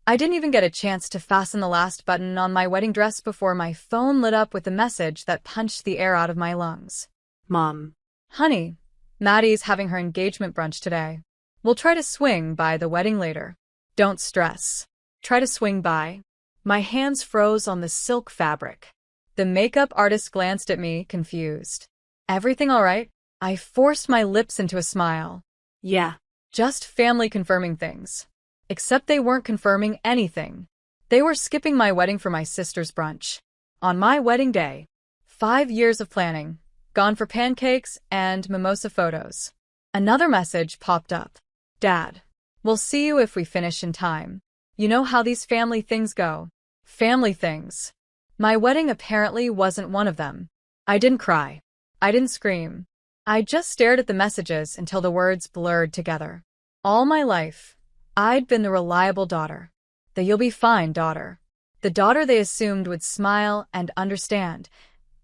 I didn't even get a chance to fasten the last button on my wedding dress before my phone lit up with a message that punched the air out of my lungs. Mom. Honey, Maddie's having her engagement brunch today. We'll try to swing by the wedding later. Don't stress. Try to swing by. My hands froze on the silk fabric. The makeup artist glanced at me, confused. Everything all right? I forced my lips into a smile. Yeah. Just family confirming things. Except they weren't confirming anything. They were skipping my wedding for my sister's brunch. On my wedding day. 5 years of planning. Gone for pancakes and mimosa photos. Another message popped up. Dad, we'll see you if we finish in time. You know how these family things go. Family things. My wedding apparently wasn't one of them. I didn't cry. I didn't scream. I just stared at the messages until the words blurred together. All my life, I'd been the reliable daughter. The you'll be fine daughter. The daughter they assumed would smile and understand,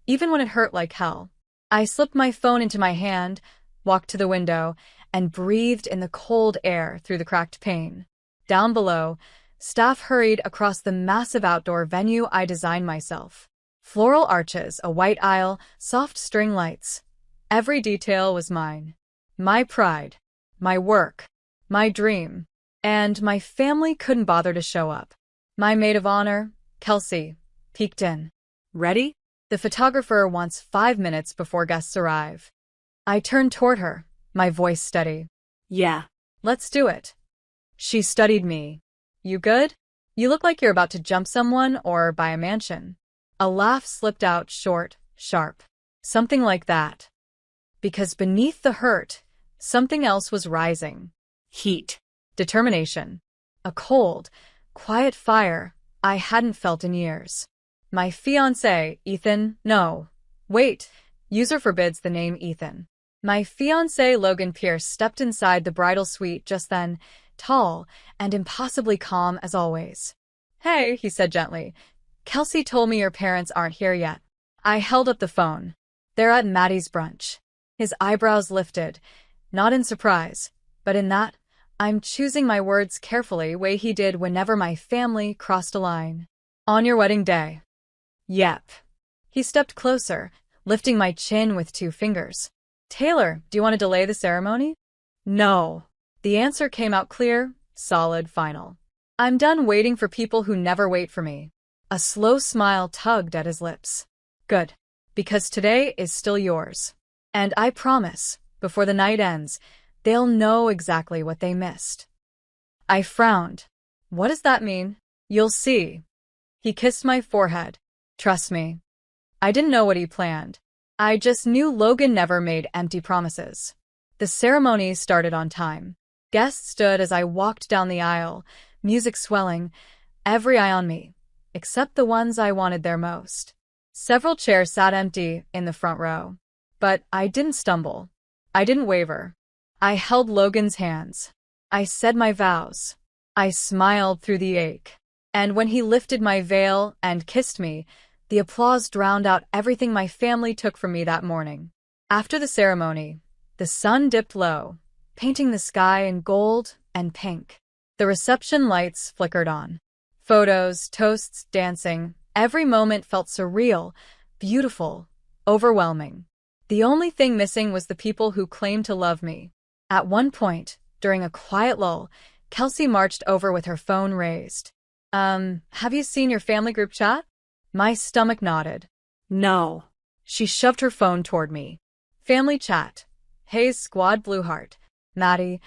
even when it hurt like hell. I slipped my phone into my hand, walked to the window, and breathed in the cold air through the cracked pane. Down below, staff hurried across the massive outdoor venue I designed myself. Floral arches, a white aisle, soft string lights. Every detail was mine. My pride, my work, my dream. And my family couldn't bother to show up. My maid of honor, Kelsey, peeked in. Ready? The photographer wants 5 minutes before guests arrive. I turned toward her, my voice steady. Yeah. Let's do it. She studied me. You good? You look like you're about to jump someone or buy a mansion. A laugh slipped out short, sharp. Something like that. Because beneath the hurt, something else was rising. Heat. Determination. A cold, quiet fire I hadn't felt in years. My fiancé, Ethan, no. Wait, user forbids the name Ethan. My fiancé Logan Pierce stepped inside the bridal suite just then, tall and impossibly calm as always. Hey, he said gently. Kelsey told me your parents aren't here yet. I held up the phone. They're at Maddie's brunch. His eyebrows lifted, not in surprise, but in that, I'm choosing my words carefully way he did whenever my family crossed a line. On your wedding day. Yep. He stepped closer, lifting my chin with 2 fingers. Taylor, do you want to delay the ceremony? No. The answer came out clear, solid, final. I'm done waiting for people who never wait for me. A slow smile tugged at his lips. Good. Because today is still yours. And I promise, before the night ends, they'll know exactly what they missed. I frowned. What does that mean? You'll see. He kissed my forehead. Trust me. I didn't know what he planned. I just knew Logan never made empty promises. The ceremony started on time. Guests stood as I walked down the aisle, music swelling, every eye on me, except the ones I wanted there most. Several chairs sat empty in the front row. But I didn't stumble. I didn't waver. I held Logan's hands. I said my vows. I smiled through the ache. And when he lifted my veil and kissed me, the applause drowned out everything my family took from me that morning. After the ceremony, the sun dipped low, painting the sky in gold and pink. The reception lights flickered on. Photos, toasts, dancing, every moment felt surreal, beautiful, overwhelming. The only thing missing was the people who claimed to love me. At one point, during a quiet lull, Kelsey marched over with her phone raised. Have you seen your family group chat? My stomach nodded. No. She shoved her phone toward me. Family chat. Hayes Squad Blue Heart. Maddie.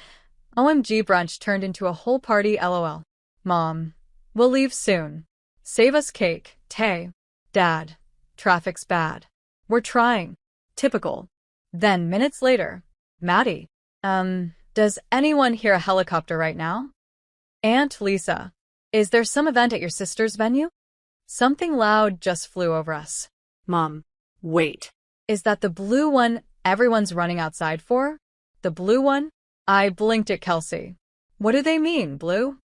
OMG brunch turned into a whole party LOL. Mom. We'll leave soon. Save us cake. Tay. Dad. Traffic's bad. We're trying. Typical. Then minutes later. Maddie. Does anyone hear a helicopter right now? Aunt Lisa. Is there some event at your sister's venue? Something loud just flew over us. Mom. Wait. Is that the blue one everyone's running outside for? The blue one? I blinked at Kelsey. What do they mean, blue?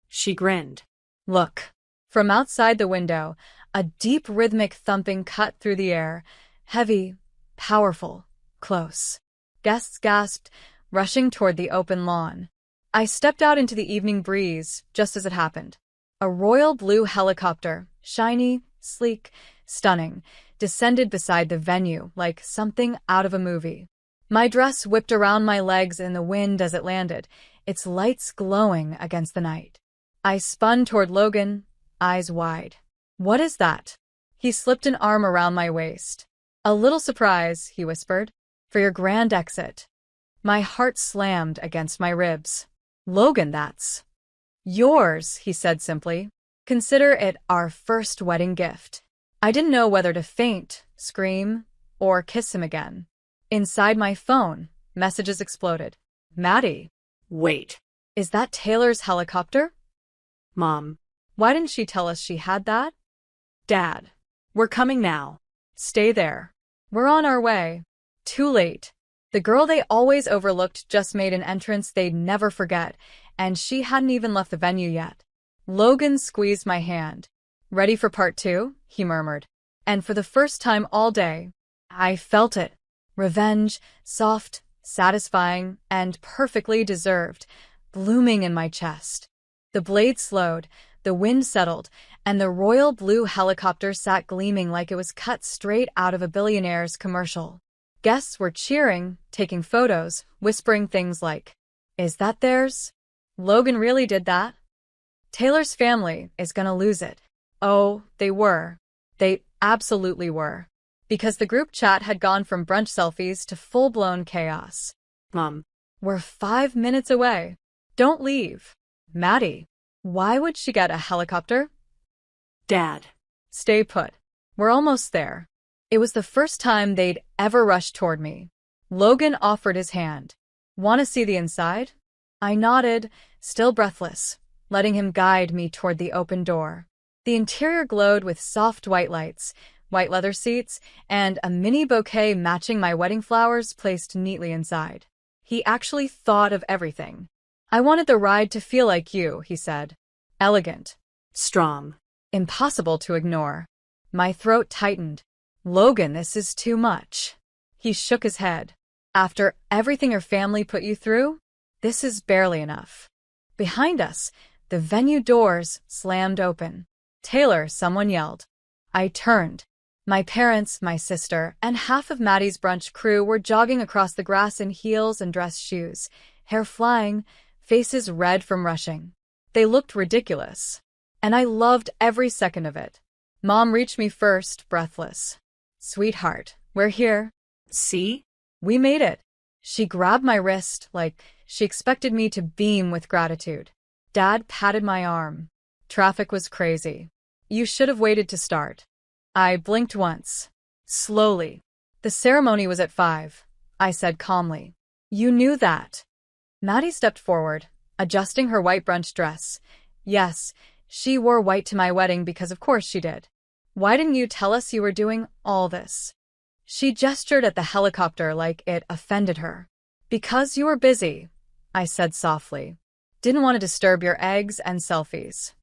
She grinned. Look. From outside the window, a deep rhythmic thumping cut through the air. Heavy, powerful, close. Guests gasped, rushing toward the open lawn. I stepped out into the evening breeze just as it happened. A royal blue helicopter, shiny, sleek, stunning, descended beside the venue like something out of a movie. My dress whipped around my legs in the wind as it landed, its lights glowing against the night. I spun toward Logan, eyes wide. "What is that?" He slipped an arm around my waist. "A little surprise," he whispered, "for your grand exit." My heart slammed against my ribs. "Logan, that's yours," he said simply. "Consider it our first wedding gift." I didn't know whether to faint, scream, or kiss him again. Inside my phone, messages exploded. "Maddie, Wait. is that Taylor's helicopter?" Mom. "Why didn't she tell us she had that?" Dad. We're coming now. "Stay there. We're on our way." Too late. The girl they always overlooked just made an entrance they'd never forget, and she hadn't even left the venue yet. Logan squeezed my hand. "Ready for part two?" he murmured. And for the first time all day, I felt it. Revenge, soft, satisfying, and perfectly deserved, blooming in my chest. The blade slowed, the wind settled, and the royal blue helicopter sat gleaming like it was cut straight out of a billionaire's commercial. Guests were cheering, taking photos, whispering things like, "Is that theirs? Logan really did that? Taylor's family is gonna lose it." Oh, they were. They absolutely were. Because the group chat had gone from brunch selfies to full-blown chaos. Mom. "We're 5 minutes away. Don't leave." "Maddie, why would she get a helicopter?" Dad. "Stay put. We're almost there." It was the first time they'd ever rushed toward me. Logan offered his hand. "Want to see the inside?" I nodded, still breathless, letting him guide me toward the open door. The interior glowed with soft white lights, white leather seats, and a mini bouquet matching my wedding flowers placed neatly inside. He actually thought of everything. "I wanted the ride to feel like you," he said. "Elegant. Strong. Impossible to ignore." My throat tightened. "Logan, this is too much." He shook his head. "After everything your family put you through, this is barely enough." Behind us, the venue doors slammed open. "Taylor," someone yelled. I turned. My parents, my sister, and half of Maddie's brunch crew were jogging across the grass in heels and dress shoes, hair flying, faces red from rushing. They looked ridiculous. And I loved every second of it. Mom reached me first, breathless. "Sweetheart, we're here." See? "We made it." She grabbed my wrist like she expected me to beam with gratitude. Dad patted my arm. "Traffic was crazy. You should have waited to start." I blinked once. Slowly. "The ceremony was at 5, I said calmly. "You knew that." Maddie stepped forward, adjusting her white brunch dress. Yes, she wore white to my wedding because of course she did. "Why didn't you tell us you were doing all this?" She gestured at the helicopter like it offended her. "Because you were busy," I said softly. "Didn't want to disturb your eggs and selfies."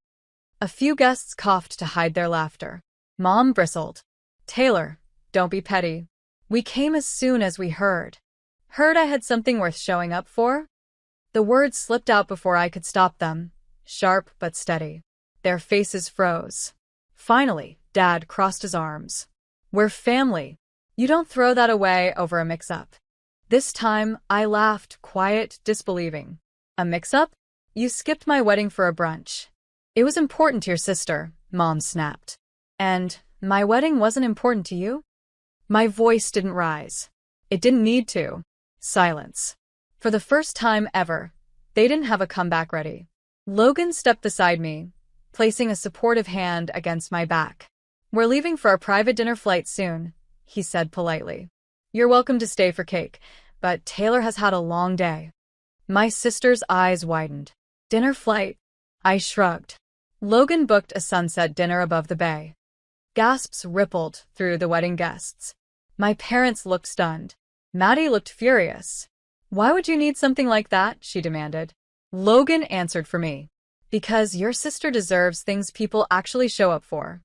A few guests coughed to hide their laughter. Mom bristled. "Taylor, don't be petty. We came as soon as we heard." "Heard I had something worth showing up for?" The words slipped out before I could stop them, sharp but steady. Their faces froze. Finally, Dad crossed his arms. "We're family. You don't throw that away over a mix-up." This time, I laughed, quiet, disbelieving. "A mix-up? You skipped my wedding for a brunch." "It was important to your sister," Mom snapped. "And my wedding wasn't important to you?" My voice didn't rise. It didn't need to. Silence. For the first time ever, they didn't have a comeback ready. Logan stepped beside me, placing a supportive hand against my back. "We're leaving for our private dinner flight soon," he said politely. "You're welcome to stay for cake, but Taylor has had a long day." My sister's eyes widened. "Dinner flight?" I shrugged. Logan booked a sunset dinner above the bay. Gasps rippled through the wedding guests. My parents looked stunned. Maddie looked furious. "Why would you need something like that?" she demanded. Logan answered for me. "Because your sister deserves things people actually show up for."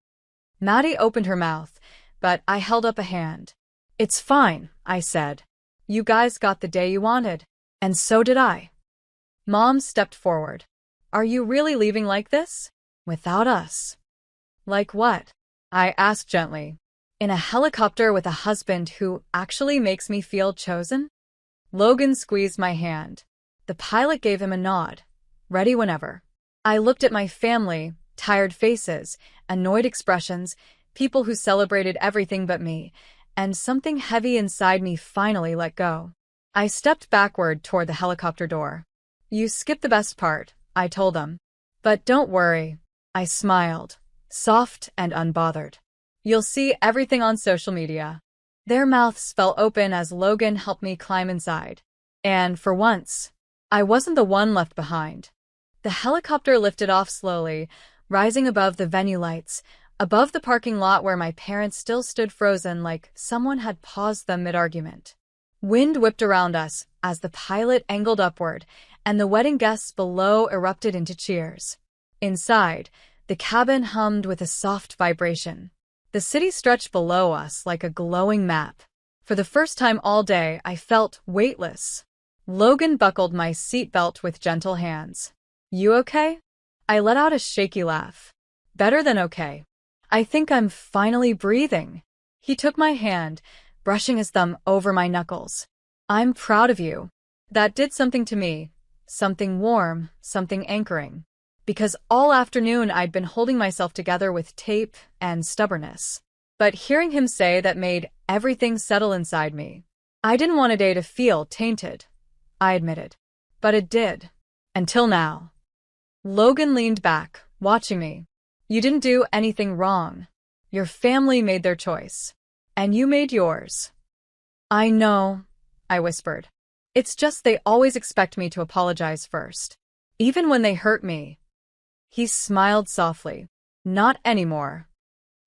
Maddie opened her mouth, but I held up a hand. "It's fine," I said. "You guys got the day you wanted. And so did I." Mom stepped forward. "Are you really leaving like this?" Without us. Like what? I asked gently. In a helicopter with a husband who actually makes me feel chosen? Logan squeezed my hand. The pilot gave him a nod. Ready whenever. I looked at my family, tired faces, annoyed expressions, people who celebrated everything but me, and something heavy inside me finally let go. I stepped backward toward the helicopter door. You skipped the best part, I told them. But don't worry. I smiled, soft and unbothered. You'll see everything on social media. Their mouths fell open as Logan helped me climb inside. And for once, I wasn't the one left behind. The helicopter lifted off slowly, rising above the venue lights, above the parking lot where my parents still stood frozen like someone had paused them mid-argument. Wind whipped around us as the pilot angled upward, and the wedding guests below erupted into cheers. Inside, the cabin hummed with a soft vibration. The city stretched below us like a glowing map. For the first time all day, I felt weightless. Logan buckled my seatbelt with gentle hands. You okay? I let out a shaky laugh. Better than okay. I think I'm finally breathing. He took my hand, brushing his thumb over my knuckles. I'm proud of you. That did something to me. Something warm, something anchoring. Because all afternoon I'd been holding myself together with tape and stubbornness. But hearing him say that made everything settle inside me. I didn't want a day to feel tainted, I admitted. But it did. Until now. Logan leaned back, watching me. You didn't do anything wrong. Your family made their choice. And you made yours. I know, I whispered. It's just they always expect me to apologize first. Even when they hurt me. He smiled softly. Not anymore.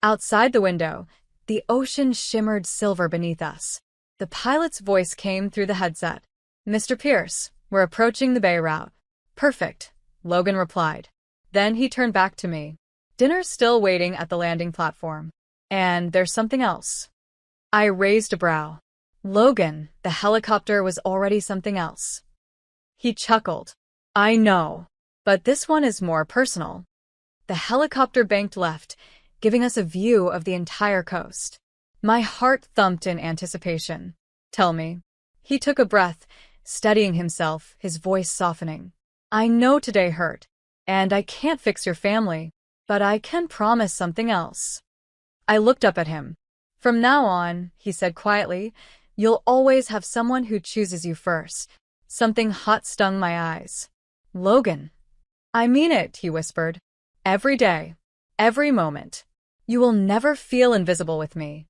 Outside the window, the ocean shimmered silver beneath us. The pilot's voice came through the headset. Mr. Pierce, we're approaching the bay route. Perfect, Logan replied. Then he turned back to me. Dinner's still waiting at the landing platform. And there's something else. I raised a brow. Logan, the helicopter was already something else. He chuckled. I know. But this one is more personal. The helicopter banked left, giving us a view of the entire coast. My heart thumped in anticipation. Tell me. He took a breath, steadying himself, his voice softening. I know today hurt, and I can't fix your family, but I can promise something else. I looked up at him. From now on, he said quietly, you'll always have someone who chooses you first. Something hot stung my eyes. Logan. I mean it, he whispered. Every day. Every moment. You will never feel invisible with me.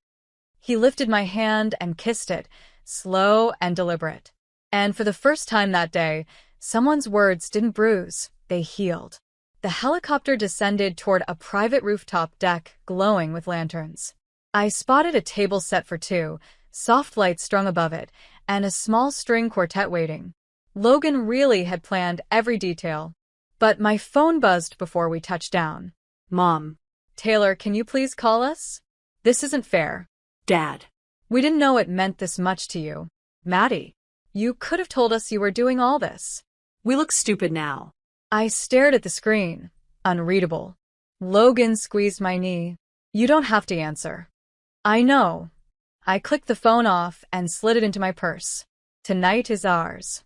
He lifted my hand and kissed it, slow and deliberate. And for the first time that day, someone's words didn't bruise, they healed. The helicopter descended toward a private rooftop deck glowing with lanterns. I spotted a table set for two, soft lights strung above it, and a small string quartet waiting. Logan really had planned every detail. But my phone buzzed before we touched down. Mom. Taylor, can you please call us? This isn't fair. Dad. We didn't know it meant this much to you. Maddie, you could have told us you were doing all this. We look stupid now. I stared at the screen, unreadable. Logan squeezed my knee. You don't have to answer. I know. I clicked the phone off and slid it into my purse. Tonight is ours.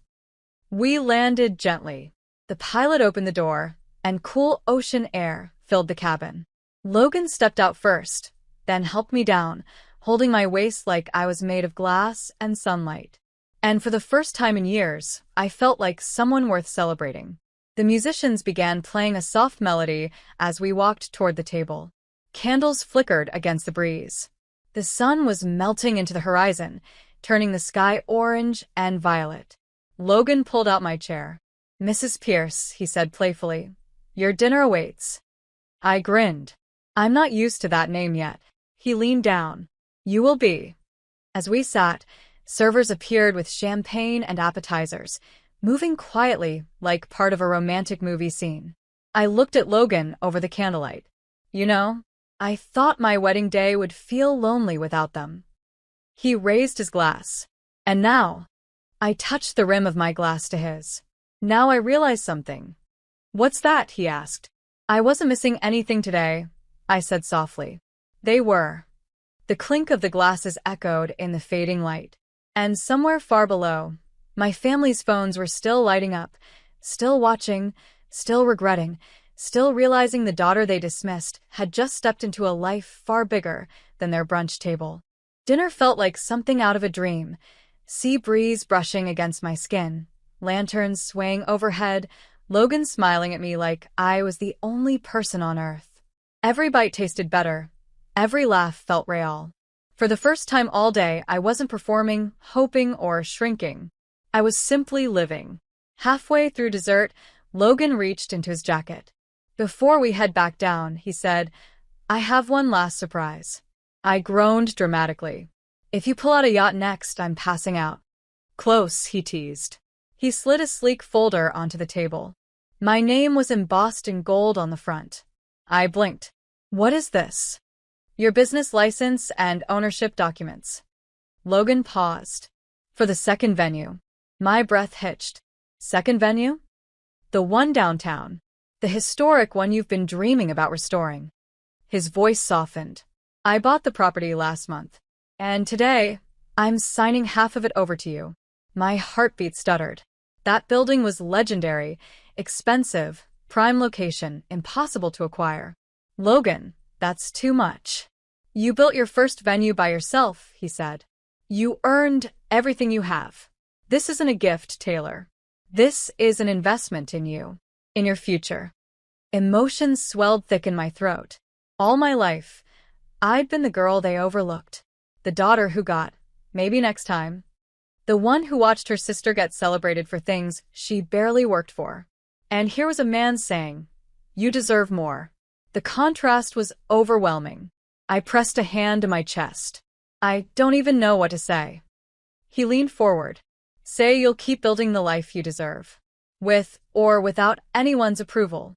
We landed gently. The pilot opened the door, and cool ocean air filled the cabin. Logan stepped out first, then helped me down, holding my waist like I was made of glass and sunlight. And for the first time in years, I felt like someone worth celebrating. The musicians began playing a soft melody as we walked toward the table. Candles flickered against the breeze. The sun was melting into the horizon, turning the sky orange and violet. Logan pulled out my chair. Mrs. Pierce, he said playfully, your dinner awaits. I grinned. I'm not used to that name yet. He leaned down. You will be. As we sat, servers appeared with champagne and appetizers, moving quietly like part of a romantic movie scene. I looked at Logan over the candlelight. You know, I thought my wedding day would feel lonely without them. He raised his glass. And now, I touched the rim of my glass to his. Now I realize something. What's that? He asked. I wasn't missing anything today, I said softly. They were. The clink of the glasses echoed in the fading light. And somewhere far below, my family's phones were still lighting up, still watching, still regretting, still realizing the daughter they dismissed had just stepped into a life far bigger than their brunch table. Dinner felt like something out of a dream. Sea breeze brushing against my skin, lanterns swaying overhead, Logan smiling at me like I was the only person on earth. Every bite tasted better. Every laugh felt real. For the first time all day, I wasn't performing, hoping, or shrinking. I was simply living. Halfway through dessert, Logan reached into his jacket. Before we head back down, he said, I have one last surprise. I groaned dramatically. If you pull out a yacht next, I'm passing out. Close, he teased. He slid a sleek folder onto the table. My name was embossed in gold on the front. I blinked. What is this? Your business license and ownership documents. Logan paused. For the second venue. My breath hitched. Second venue? The one downtown. The historic one you've been dreaming about restoring. His voice softened. I bought the property last month. And today, I'm signing half of it over to you. My heartbeat stuttered. That building was legendary, expensive, prime location, impossible to acquire. Logan, that's too much. You built your first venue by yourself, he said. You earned everything you have. This isn't a gift, Taylor. This is an investment in you, in your future. Emotions swelled thick in my throat. All my life, I'd been the girl they overlooked. The daughter who got, maybe next time. The one who watched her sister get celebrated for things she barely worked for. And here was a man saying, you deserve more. The contrast was overwhelming. I pressed a hand to my chest. I don't even know what to say. He leaned forward. Say you'll keep building the life you deserve. With or without anyone's approval.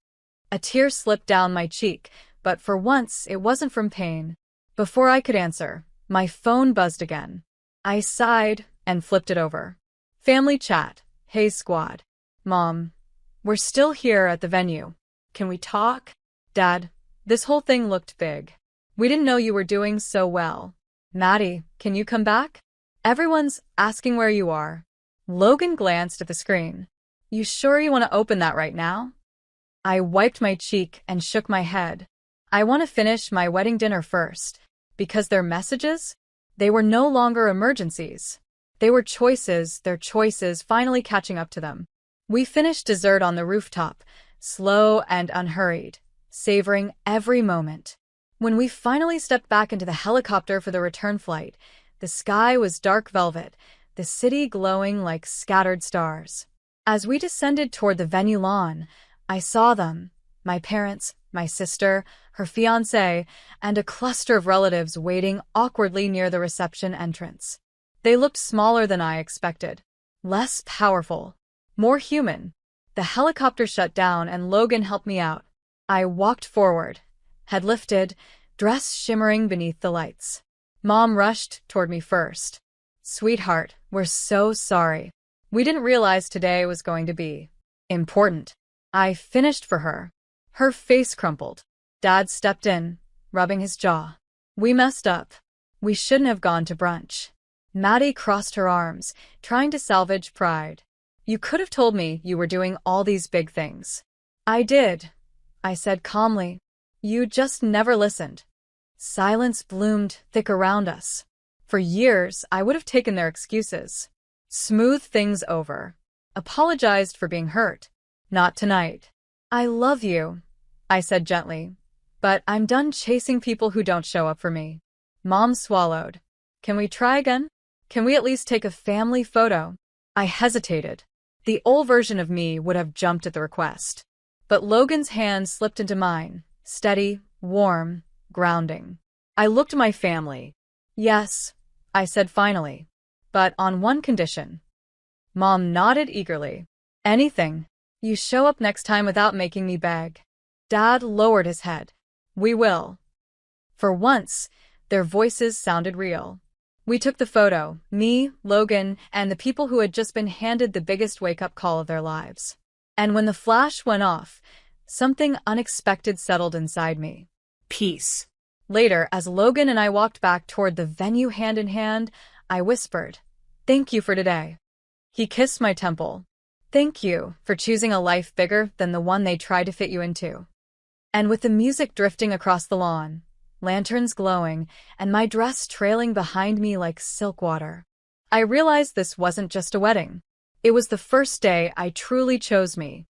A tear slipped down my cheek, but for once it wasn't from pain. Before I could answer, my phone buzzed again. I sighed and flipped it over. Family chat. Hey squad. Mom. We're still here at the venue. Can we talk? Dad. This whole thing looked big. We didn't know you were doing so well. Maddie, can you come back? Everyone's asking where you are. Logan glanced at the screen. You sure you want to open that right now? I wiped my cheek and shook my head. I want to finish my wedding dinner first. Because their messages? They were no longer emergencies. They were choices, their choices finally catching up to them. We finished dessert on the rooftop, slow and unhurried, savoring every moment. When we finally stepped back into the helicopter for the return flight, the sky was dark velvet, the city glowing like scattered stars. As we descended toward the venue lawn, I saw them, my parents, my sister, her fiancé, and a cluster of relatives waiting awkwardly near the reception entrance. They looked smaller than I expected, less powerful, more human. The helicopter shut down and Logan helped me out. I walked forward, head lifted, dress shimmering beneath the lights. Mom rushed toward me first. Sweetheart, we're so sorry. We didn't realize today was going to be important. I finished for her. Her face crumpled. Dad stepped in, rubbing his jaw. We messed up. We shouldn't have gone to brunch. Maddie crossed her arms, trying to salvage pride. You could have told me you were doing all these big things. I did, I said calmly. You just never listened. Silence bloomed thick around us. For years, I would have taken their excuses. Smoothed things over. Apologized for being hurt. Not tonight. I love you, I said gently. But I'm done chasing people who don't show up for me. Mom swallowed. Can we try again? Can we at least take a family photo? I hesitated. The old version of me would have jumped at the request. But Logan's hand slipped into mine, steady, warm, grounding. I looked at my family. Yes, I said finally. But on one condition. Mom nodded eagerly. Anything. You show up next time without making me beg. Dad lowered his head. We will. For once, their voices sounded real. We took the photo, me, Logan, and the people who had just been handed the biggest wake-up call of their lives. And when the flash went off, Something unexpected settled inside me. Peace. Later, as Logan and I walked back toward the venue hand in hand, I whispered, "Thank you for today." He kissed my temple. "Thank you for choosing a life bigger than the one they tried to fit you into." And with the music drifting across the lawn, lanterns glowing, and my dress trailing behind me like silk water, I realized this wasn't just a wedding. It was the first day I truly chose me.